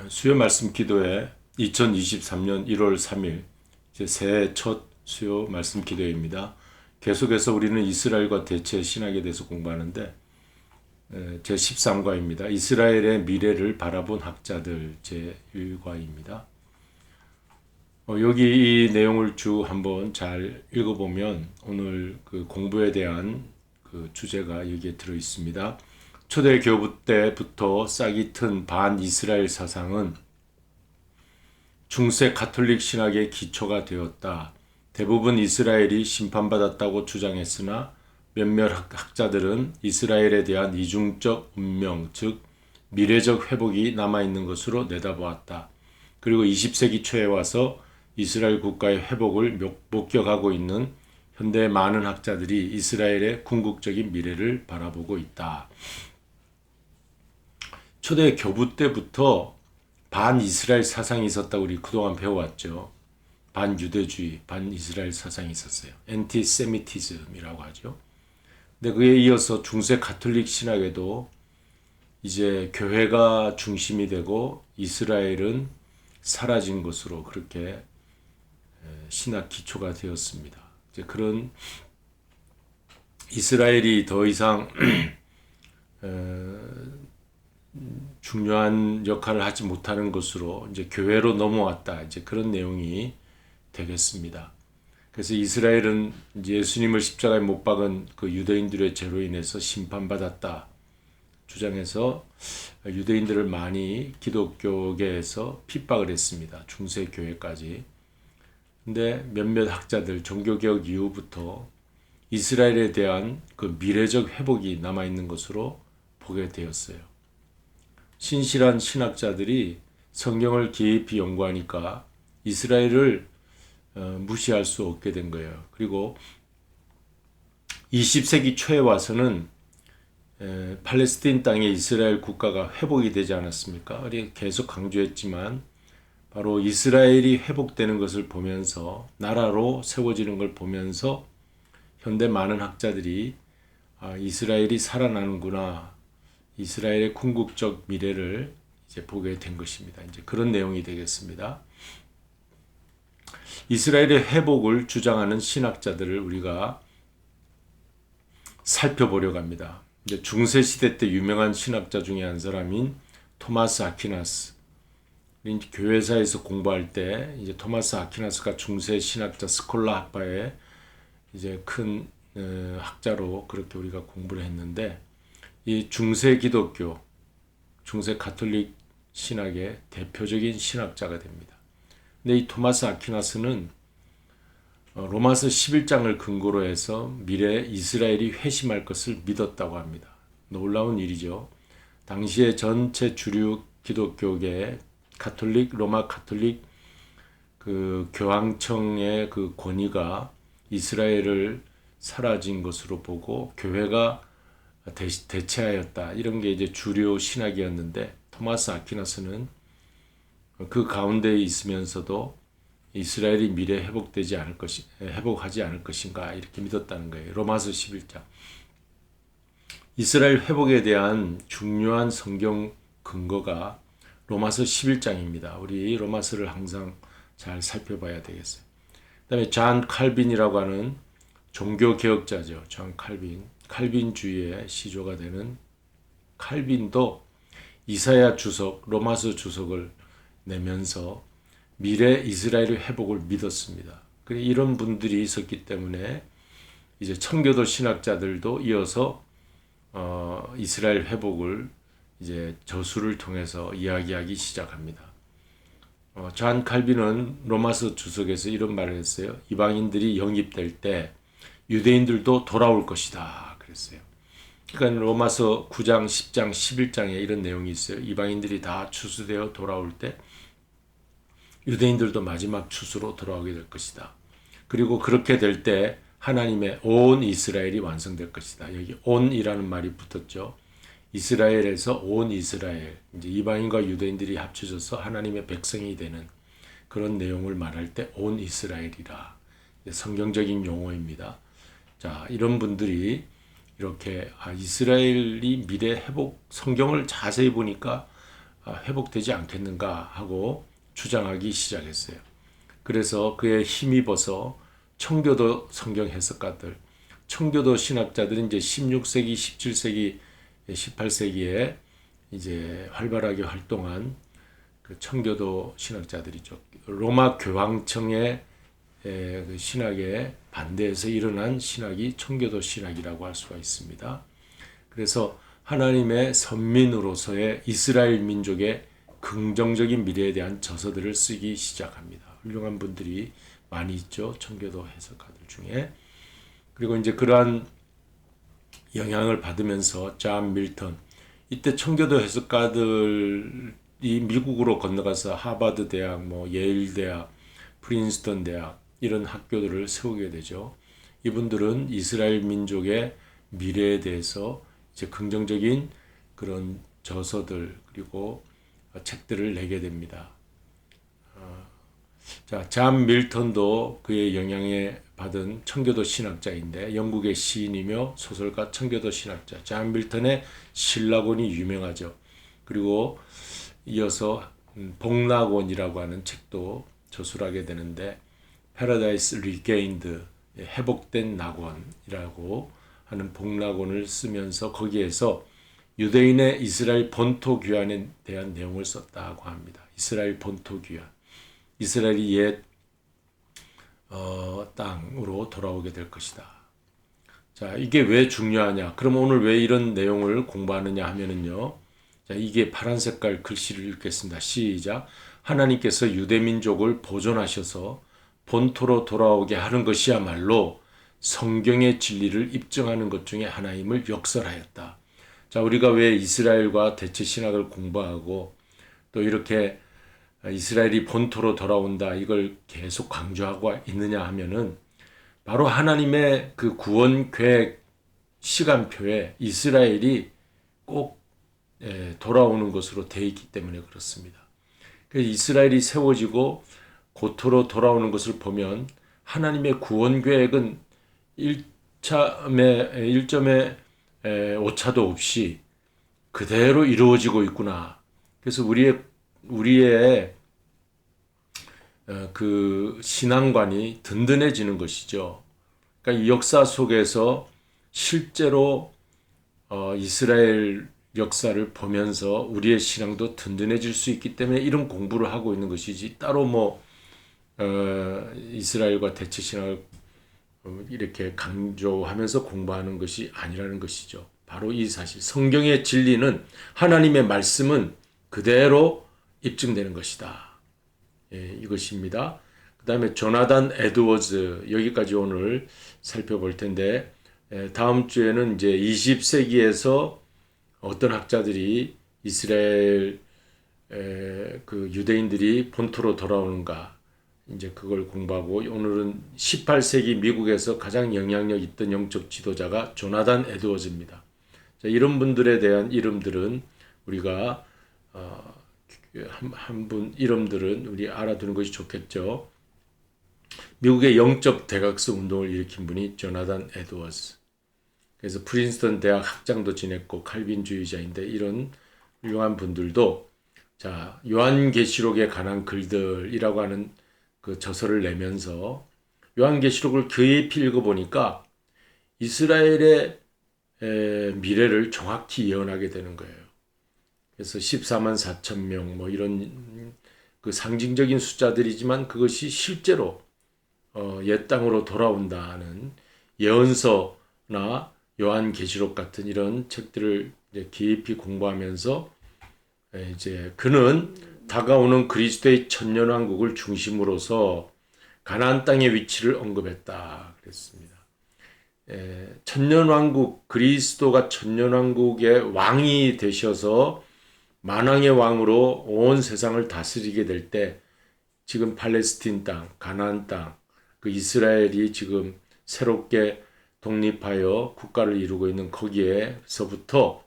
수요 말씀 기도회 2023년 1월 3일 이제 새해 첫 수요 말씀 기도회입니다. 계속해서 우리는 이스라엘과 대체 신학에 대해서 공부하는데 제 13과입니다. 이스라엘의 미래를 바라본 학자들 제 1과입니다. 여기 이 내용을 쭉 한번 잘 읽어보면 오늘 그 공부에 대한 그 주제가 여기에 들어 있습니다. 초대 교부 때부터 싹이 튼 반이스라엘 사상은 중세 가톨릭 신학의 기초가 되었다. 대부분 이스라엘이 심판받았다고 주장했으나 몇몇 학자들은 이스라엘에 대한 이중적 운명, 즉 미래적 회복이 남아있는 것으로 내다보았다. 그리고 20세기 초에 와서 이스라엘 국가의 회복을 목격하고 있는 현대의 많은 학자들이 이스라엘의 궁극적인 미래를 바라보고 있다. 초대 교부 때부터 반이스라엘 사상이 있었다고 우리 그동안 배워왔죠. 반유대주의, 반이스라엘 사상이 있었어요. 엔티세미티즘이라고 하죠. 근데 그에 이어서 중세 가톨릭 신학에도 이제 교회가 중심이 되고 이스라엘은 사라진 것으로 그렇게 신학 기초가 되었습니다. 이제 그런 이스라엘이 더 이상 중요한 역할을 하지 못하는 것으로 이제 교회로 넘어왔다. 이제 그런 내용이 되겠습니다. 그래서 이스라엘은 이제 예수님을 십자가에 못 박은 그 유대인들의 죄로 인해서 심판받았다 주장해서 유대인들을 많이 기독교계에서 핍박을 했습니다. 중세 교회까지. 근데 몇몇 학자들 종교개혁 이후부터 이스라엘에 대한 그 미래적 회복이 남아 있는 것으로 보게 되었어요. 신실한 신학자들이 성경을 깊이 연구하니까 이스라엘을 무시할 수 없게 된 거예요. 그리고 20세기 초에 와서는 팔레스틴 땅에 이스라엘 국가가 회복이 되지 않았습니까? 우리 계속 강조했지만 바로 이스라엘이 회복되는 것을 보면서 나라로 세워지는 걸 보면서 현대 많은 학자들이 이스라엘이 살아나는구나. 이스라엘의 궁극적 미래를 이제 보게 된 것입니다. 이제 그런 내용이 되겠습니다. 이스라엘의 회복을 주장하는 신학자들을 우리가 살펴보려고 합니다. 이제 중세 시대 때 유명한 신학자 중에 한 사람인 토마스 아퀴나스. 교회사에서 공부할 때 이제 토마스 아퀴나스가 중세 신학자 스콜라 학파의 이제 큰 학자로 그렇게 우리가 공부를 했는데 이 중세 기독교, 중세 가톨릭 신학의 대표적인 신학자가 됩니다. 근데 이 토마스 아퀴나스는 로마서 11장을 근거로 해서 미래 이스라엘이 회심할 것을 믿었다고 합니다. 놀라운 일이죠. 당시에 전체 주류 기독교계 가톨릭, 로마 가톨릭 그 교황청의 그 권위가 이스라엘을 사라진 것으로 보고 교회가 대체하였다. 이런 게 이제 주류 신학이었는데 토마스 아퀴나스는 그 가운데에 있으면서도 이스라엘이 미래 회복하지 않을 것인가 이렇게 믿었다는 거예요. 로마서 11장. 이스라엘 회복에 대한 중요한 성경 근거가 로마서 11장입니다. 우리 로마서를 항상 잘 살펴봐야 되겠어요. 그다음에 잔 칼빈이라고 하는 종교 개혁자죠. 잔 칼빈. 칼빈주의의 시조가 되는 칼빈도 이사야 주석, 로마서 주석을 내면서 미래 이스라엘의 회복을 믿었습니다. 이런 분들이 있었기 때문에 이제 청교도 신학자들도 이어서 이스라엘 회복을 이제 저수를 통해서 이야기하기 시작합니다. 잔 칼빈은 로마서 주석에서 이런 말을 했어요. 이방인들이 영입될 때 유대인들도 돌아올 것이다. 그랬어요. 그러니까 로마서 9장, 10장, 11장에 이런 내용이 있어요. 이방인들이 다 추수되어 돌아올 때 유대인들도 마지막 추수로 돌아오게 될 것이다. 그리고 그렇게 될 때 하나님의 온 이스라엘이 완성될 것이다. 여기 온이라는 말이 붙었죠. 이스라엘에서 온 이스라엘, 이제 이방인과 유대인들이 합쳐져서 하나님의 백성이 되는 그런 내용을 말할 때 온 이스라엘이라. 성경적인 용어입니다. 자, 이런 분들이 이렇게 이스라엘이 미래 회복 성경을 자세히 보니까 회복되지 않겠는가 하고 주장하기 시작했어요. 그래서 그에 힘입어서 청교도 성경 해석가들, 청교도 신학자들은 이제 16세기, 17세기, 18세기에 이제 활발하게 활동한 그 청교도 신학자들이죠. 로마 교황청의 그 신학에 반대해서 일어난 신학이 청교도 신학이라고 할 수가 있습니다. 그래서 하나님의 선민으로서의 이스라엘 민족의 긍정적인 미래에 대한 저서들을 쓰기 시작합니다. 훌륭한 분들이 많이 있죠. 청교도 해석가들 중에. 그리고 이제 그러한 영향을 받으면서 존 밀턴, 이때 청교도 해석가들이 미국으로 건너가서 하버드 대학, 예일 대학, 프린스턴 대학 이런 학교들을 세우게 되죠. 이분들은 이스라엘 민족의 미래에 대해서 이제 긍정적인 그런 저서들 그리고 책들을 내게 됩니다. 자, 존 밀턴도 그의 영향에 받은 청교도 신학자인데 영국의 시인이며 소설가 청교도 신학자 존 밀턴의 신라곤이 유명하죠. 그리고 이어서 복락원이라고 하는 책도 저술하게 되는데 Paradise Regained, 회복된 낙원이라고 하는 복락원을 쓰면서 거기에서 유대인의 이스라엘 본토 귀환에 대한 내용을 썼다고 합니다. 이스라엘 본토 귀환, 이스라엘이 옛 땅으로 돌아오게 될 것이다. 자, 이게 왜 중요하냐? 그럼 오늘 왜 이런 내용을 공부하느냐 하면은요. 자, 이게 파란 색깔 글씨를 읽겠습니다. 시작. 하나님께서 유대 민족을 보존하셔서 본토로 돌아오게 하는 것이야말로 성경의 진리를 입증하는 것 중에 하나임을 역설하였다. 자, 우리가 왜 이스라엘과 대체 신학을 공부하고 또 이렇게 이스라엘이 본토로 돌아온다 이걸 계속 강조하고 있느냐 하면은 바로 하나님의 그 구원 계획 시간표에 이스라엘이 꼭 돌아오는 것으로 되어 있기 때문에 그렇습니다. 그래서 이스라엘이 세워지고 고토로 돌아오는 것을 보면 하나님의 구원 계획은 1점의 오차도 없이 그대로 이루어지고 있구나. 그래서 우리의 그 신앙관이 든든해지는 것이죠. 그러니까 이 역사 속에서 실제로 이스라엘 역사를 보면서 우리의 신앙도 든든해질 수 있기 때문에 이런 공부를 하고 있는 것이지 따로 이스라엘과 대체 신학을 이렇게 강조하면서 공부하는 것이 아니라는 것이죠. 바로 이 사실 성경의 진리는 하나님의 말씀은 그대로 입증되는 것이다. 이것입니다. 그 다음에 조나단 에드워즈 여기까지 오늘 살펴볼 텐데 다음 주에는 이제 20세기에서 어떤 학자들이 이스라엘 그 유대인들이 본토로 돌아오는가 이제 그걸 공부하고 오늘은 18세기 미국에서 가장 영향력 있던 영적 지도자가 조나단 에드워즈입니다. 자, 이런 분들에 대한 이름들은 우리가 한 분 이름들은 우리 알아두는 것이 좋겠죠. 미국의 영적 대각서 운동을 일으킨 분이 조나단 에드워즈. 그래서 프린스턴 대학 학장도 지냈고 칼빈주의자인데 이런 훌륭한 분들도 자 요한계시록에 관한 글들이라고 하는 그 저서를 내면서 요한계시록을 깊이 읽어보니까 이스라엘의 미래를 정확히 예언하게 되는 거예요. 그래서 14만 4천 명 이런 그 상징적인 숫자들이지만 그것이 실제로 옛 땅으로 돌아온다는 예언서나 요한계시록 같은 이런 책들을 이제 깊이 공부하면서 이제 그는 다가오는 그리스도의 천년왕국을 중심으로서 가나안 땅의 위치를 언급했다 그랬습니다. 천년왕국 그리스도가 천년왕국의 왕이 되셔서 만왕의 왕으로 온 세상을 다스리게 될 때 지금 팔레스틴 땅, 가나안 땅, 그 이스라엘이 지금 새롭게 독립하여 국가를 이루고 있는 거기에서부터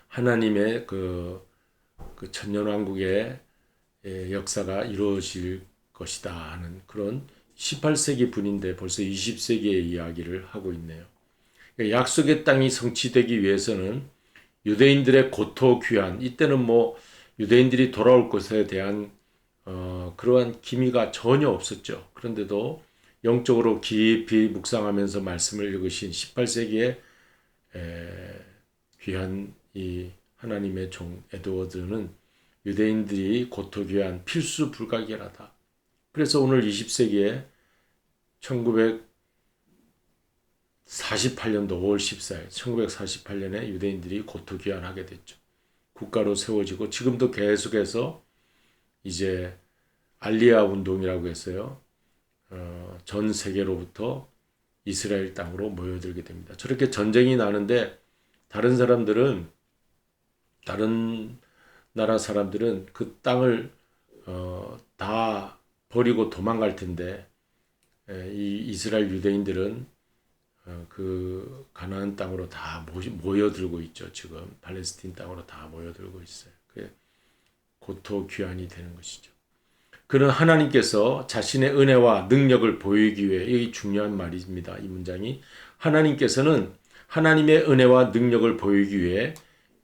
하나님의 그 천년왕국의 역사가 이루어질 것이다 하는 그런 18세기 분인데 벌써 20세기의 이야기를 하고 있네요. 약속의 땅이 성취되기 위해서는 유대인들의 고토 귀환, 이때는 뭐 유대인들이 돌아올 것에 대한 그러한 기미가 전혀 없었죠. 그런데도 영적으로 깊이 묵상하면서 말씀을 읽으신 18세기의 귀한 이 하나님의 종 에드워드는 유대인들이 고토 귀환 필수 불가결하다. 그래서 오늘 20세기에 1948년도 5월 14일, 1948년에 유대인들이 고토 귀환하게 됐죠. 국가로 세워지고 지금도 계속해서 이제 알리아 운동이라고 했어요. 전 세계로부터 이스라엘 땅으로 모여들게 됩니다. 저렇게 전쟁이 나는데 다른 사람들은 다른 나라 사람들은 그 땅을 다 버리고 도망갈 텐데 이 이스라엘 유대인들은 그 가나안 땅으로 다 모여들고 있죠. 지금 팔레스틴 땅으로 다 모여들고 있어요. 그게 고토 귀환이 되는 것이죠. 그는 하나님께서 자신의 은혜와 능력을 보이기 위해, 이 중요한 말입니다. 이 문장이 하나님께서는 하나님의 은혜와 능력을 보이기 위해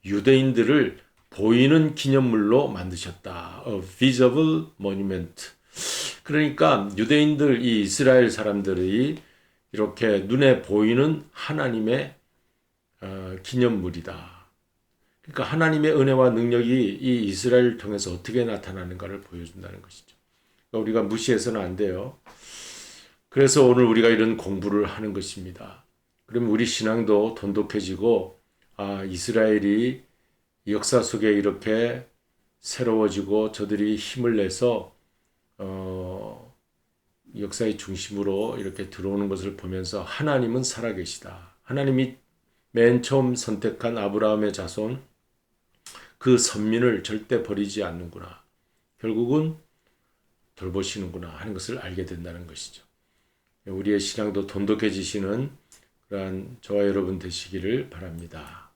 유대인들을 보이는 기념물로 만드셨다. A visible monument. 그러니까 유대인들, 이 이스라엘 사람들이 이렇게 눈에 보이는 하나님의 기념물이다. 그러니까 하나님의 은혜와 능력이 이 이스라엘을 통해서 어떻게 나타나는가를 보여준다는 것이죠. 그러니까 우리가 무시해서는 안 돼요. 그래서 오늘 우리가 이런 공부를 하는 것입니다. 그러면 우리 신앙도 돈독해지고 이스라엘이 역사 속에 이렇게 새로워지고 저들이 힘을 내서 역사의 중심으로 이렇게 들어오는 것을 보면서 하나님은 살아계시다. 하나님이 맨 처음 선택한 아브라함의 자손, 그 선민을 절대 버리지 않는구나. 결국은 돌보시는구나 하는 것을 알게 된다는 것이죠. 우리의 신앙도 돈독해지시는 그러한 저와 여러분 되시기를 바랍니다.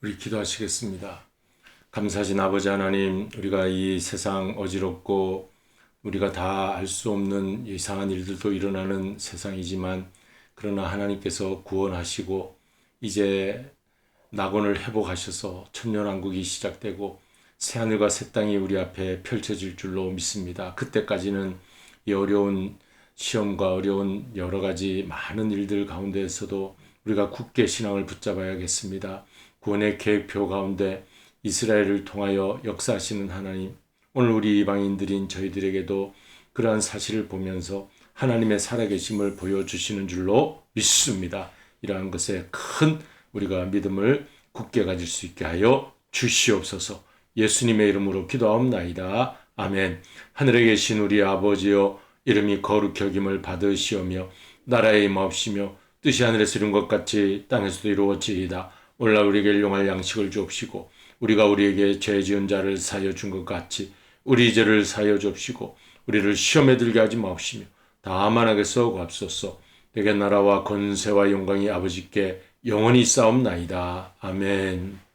우리 기도하시겠습니다. 감사하신 아버지 하나님, 우리가 이 세상 어지럽고 우리가 다 알 수 없는 이상한 일들도 일어나는 세상이지만 그러나 하나님께서 구원하시고 이제 낙원을 회복하셔서 천년왕국이 시작되고 새하늘과 새 땅이 우리 앞에 펼쳐질 줄로 믿습니다. 그때까지는 이 어려운 시험과 어려운 여러 가지 많은 일들 가운데에서도 우리가 굳게 신앙을 붙잡아야겠습니다. 구원의 계획표 가운데 이스라엘을 통하여 역사하시는 하나님, 오늘 우리 이방인들인 저희들에게도 그러한 사실을 보면서 하나님의 살아계심을 보여주시는 줄로 믿습니다. 이러한 것에 큰 우리가 믿음을 굳게 가질 수 있게 하여 주시옵소서. 예수님의 이름으로 기도하옵나이다. 아멘. 하늘에 계신 우리 아버지여, 이름이 거룩히 여김을 받으시오며 나라의 임하옵시며 뜻이 하늘에서 이룬 것 같이 땅에서도 이루어지이다. 오늘날 우리에게 일용할 양식을 주옵시고 우리가 우리에게 죄 지은 자를 사하여 준 것 같이 우리 죄를 사하여 주옵시고 우리를 시험에 들게 하지 마옵시며 다만 악에서 구하옵소서. 내게 나라와 권세와 영광이 아버지께 영원히 싸움나이다. 아멘.